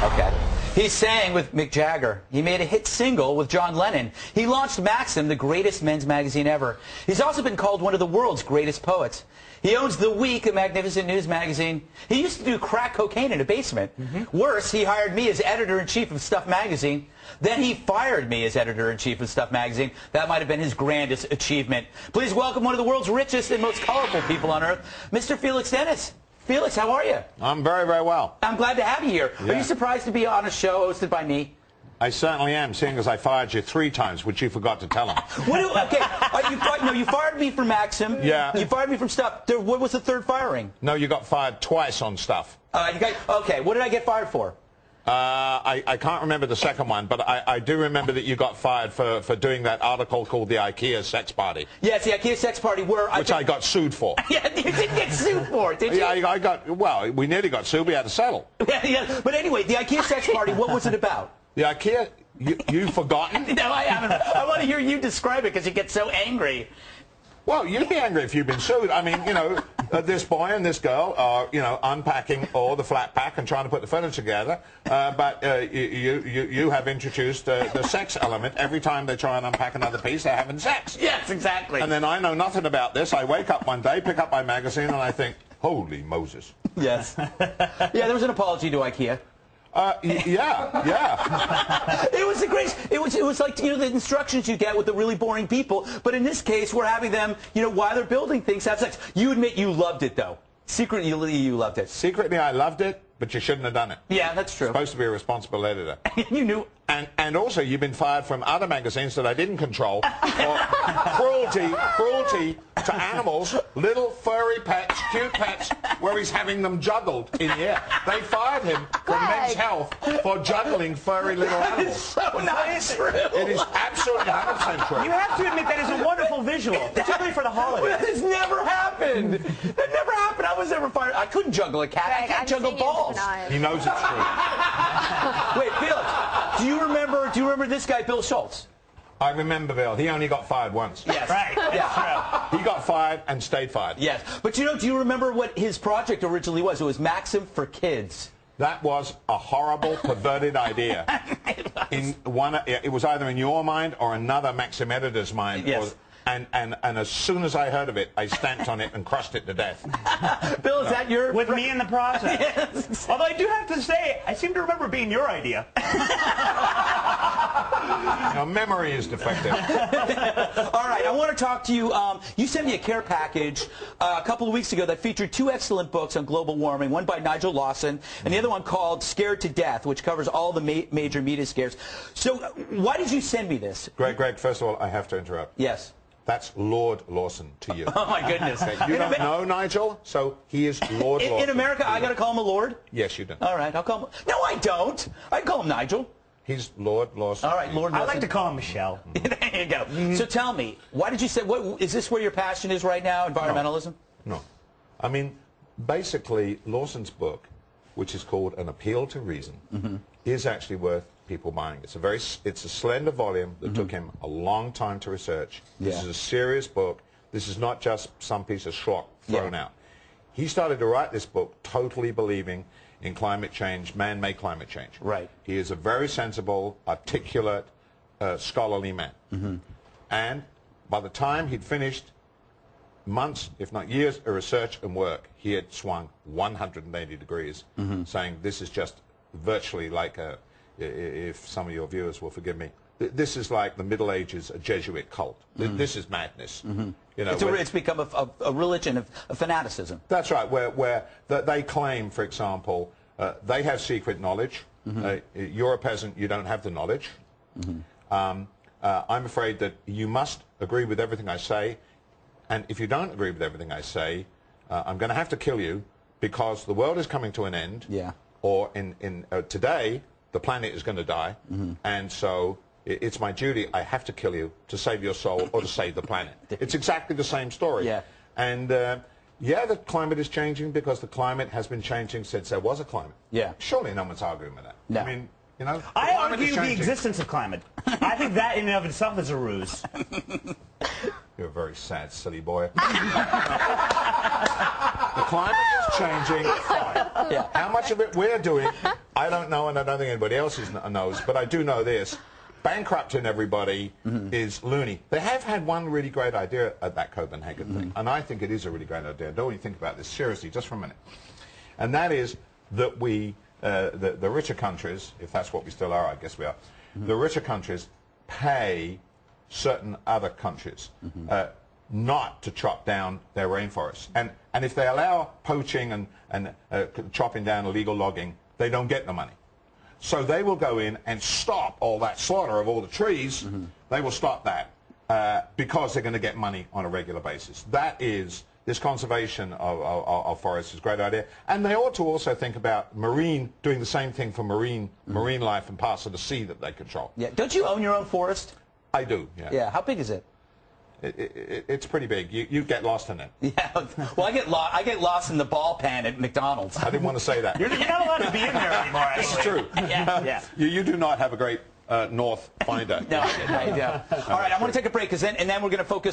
Okay. He sang with Mick Jagger. He made a hit single with John Lennon. He launched Maxim, the greatest men's magazine ever. He's also been called one of the world's greatest poets. He owns The Week, a magnificent news magazine. He used to do crack cocaine in a basement. Worse, he hired me as editor-in-chief of Stuff magazine. Then he fired me as editor-in-chief of Stuff magazine. That might have been his grandest achievement. Please welcome one of the world's richest and most colorful people on earth, Mr. Felix Dennis. Felix, how are you? I'm very, very well. I'm glad to have you here. Yeah. Are you surprised to be on a show hosted by me? I certainly am, seeing as I fired you 3 times, which you forgot to tell him. You fired me from Maxim. Yeah. You fired me from Stuff. What was the third firing? No, you got fired twice on Stuff. Okay, what did I get fired for? I can't remember the second one, but I do remember that you got fired for doing that article called the IKEA Sex Party. Yes, the IKEA Sex Party, which I got sued for. Yeah, you didn't get sued for it, did you? Yeah, well, we nearly got sued. We had to settle. Yeah. But anyway, the IKEA Sex Party, what was it about? The IKEA, you've forgotten? No, I haven't. I want to hear you describe it because you get so angry. Well, you'd be angry if you'd been sued. I mean, you know, this boy and this girl are, you know, unpacking all the flat pack and trying to put the furniture together. But you have introduced the sex element. Every time they try and unpack another piece, they're having sex. Yes, exactly. And then I know nothing about this. I wake up one day, pick up my magazine, and I think, holy Moses. Yes. Yeah, there was an apology to IKEA. Yeah. It was the greatest. It was like, you know, the instructions you get with the really boring people. But in this case, we're having them, you know, while they're building things, have sex. You admit you loved it, though. Secretly, you loved it. Secretly, I loved it, but you shouldn't have done it. Yeah, that's true. You're supposed to be a responsible editor. You knew. And also, you've been fired from other magazines that I didn't control for cruelty to animals, little furry pets, cute pets, where he's having them juggled in the air. They fired him from Men's Health for juggling furry little animals. It's so not true. It is absolutely 100% true. You have to admit that is a wonderful visual, particularly for the holidays. It's never happened. That never happened. I was never fired. I couldn't juggle a cat. I can't juggle balls. He knows it's true. Wait, Felix, do you remember this guy, Bill Schultz? I remember Bill. He only got fired once. Yes. Right. Yeah. He got fired and stayed fired. Yes. But you know, do you remember what his project originally was? It was Maxim for Kids. That was a horrible, perverted idea. It was either in your mind or another Maxim editor's mind. Yes. And as soon as I heard of it, I stamped on it and crushed it to death. Bill, is that your... With me in the process. Yes. Although I do have to say, I seem to remember it being your idea. Now, memory is defective. All right, I want to talk to you. You sent me a care package a couple of weeks ago that featured 2 excellent books on global warming, one by Nigel Lawson and the other one called Scared to Death, which covers all the major media scares. So why did you send me this? Greg, first of all, I have to interrupt. Yes. That's Lord Lawson to you. Oh, my goodness. Okay. You don't know Nigel, so he is Lord Lawson. In America, I got to call him a lord? Yes, you do. All right, I'll call him... No, I don't. I call him Nigel. He's Lord Lawson. All right, Lord Lawson. I like to call him Michelle. There you go. So tell me, why did you say... is this where your passion is right now, environmentalism? No. I mean, basically, Lawson's book, which is called An Appeal to Reason, is actually worth people buying. It's a slender volume that took him a long time to research. This is a serious book. This is not just some piece of schlock thrown out. He started to write this book totally believing in climate change, man-made climate change. Right. He is a very sensible, articulate, scholarly man. And by the time he'd finished months, if not years, of research and work, he had swung 180 degrees, saying this is just virtually like a... If some of your viewers will forgive me, this is like the Middle Ages, a Jesuit cult. This is madness. You know, it's become a religion of fanaticism. That's right, where they claim, for example, they have secret knowledge. You're a peasant, you don't have the knowledge. I'm afraid that you must agree with everything I say, and if you don't agree with everything I say, I'm going to have to kill you because the world is coming to an end. Yeah. Or today, the planet is going to die, and so it's my duty. I have to kill you to save your soul or to save the planet. It's exactly the same story. Yeah. And yeah, the climate is changing because the climate has been changing since there was a climate. Yeah. Surely no one's arguing with that. No. I mean, You know, I climate is argue the changing. existence of climate. I think that in and of itself is a ruse. You're a very sad, silly boy. The climate is changing. Fine. Yeah. How much of it we're doing, I don't know, and I don't think anybody else knows, but I do know this. Bankrupting everybody is loony. They have had one really great idea at that Copenhagen thing, and I think it is a really great idea. Don't you think about this seriously, just for a minute. And that is that we, the richer countries, if that's what we still are, I guess we are, the richer countries pay certain other countries not to chop down their rainforests. And if they allow poaching and chopping down illegal logging, they don't get the money. So they will go in and stop all that slaughter of all the trees. They will stop that because they're going to get money on a regular basis. That is, this conservation of forests is a great idea. And they ought to also think about doing the same thing for marine life and parts of the sea that they control. Yeah. Don't you own your own forest? I do, yeah. Yeah. How big is it? It's pretty big. You get lost in it. Yeah. Well, I get lost in the ball pan at McDonald's. I didn't want to say that. You're not allowed to be in there anymore, actually. This is true. Yeah. You do not have a great north finder. No, I don't. All right, I want to take a break, and then we're going to focus